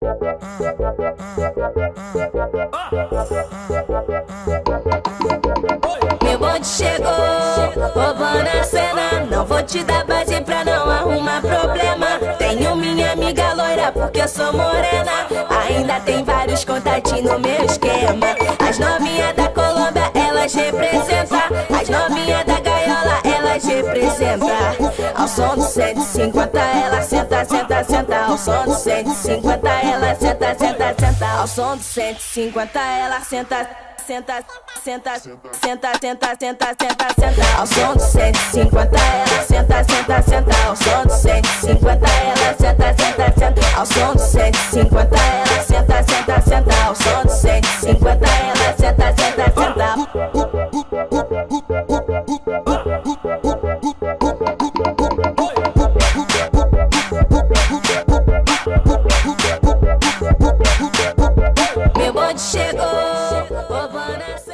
Meu bonde chegou, roubando a cena. Não vou te dar base pra não arrumar problema. Tenho minha amiga loira porque eu sou morena. Ainda tem vários contatinhos no meu esquema. As novinhas da Colômbia, elas representam. As novinhas da gaiola, elas representam. Ao som do 150 ela senta, senta, senta. Ao som do 150 ela senta, senta, senta. Ao som do 150 ela senta, senta, senta, senta, senta, senta, senta, senta. Ao som do 150 ela senta, senta, senta. Ao som do 150 ela senta, senta, senta. Ao som do 150 ela senta, senta, senta. Ao som do 150 ela senta, senta, senta. Meu bonde chegou, roubando essa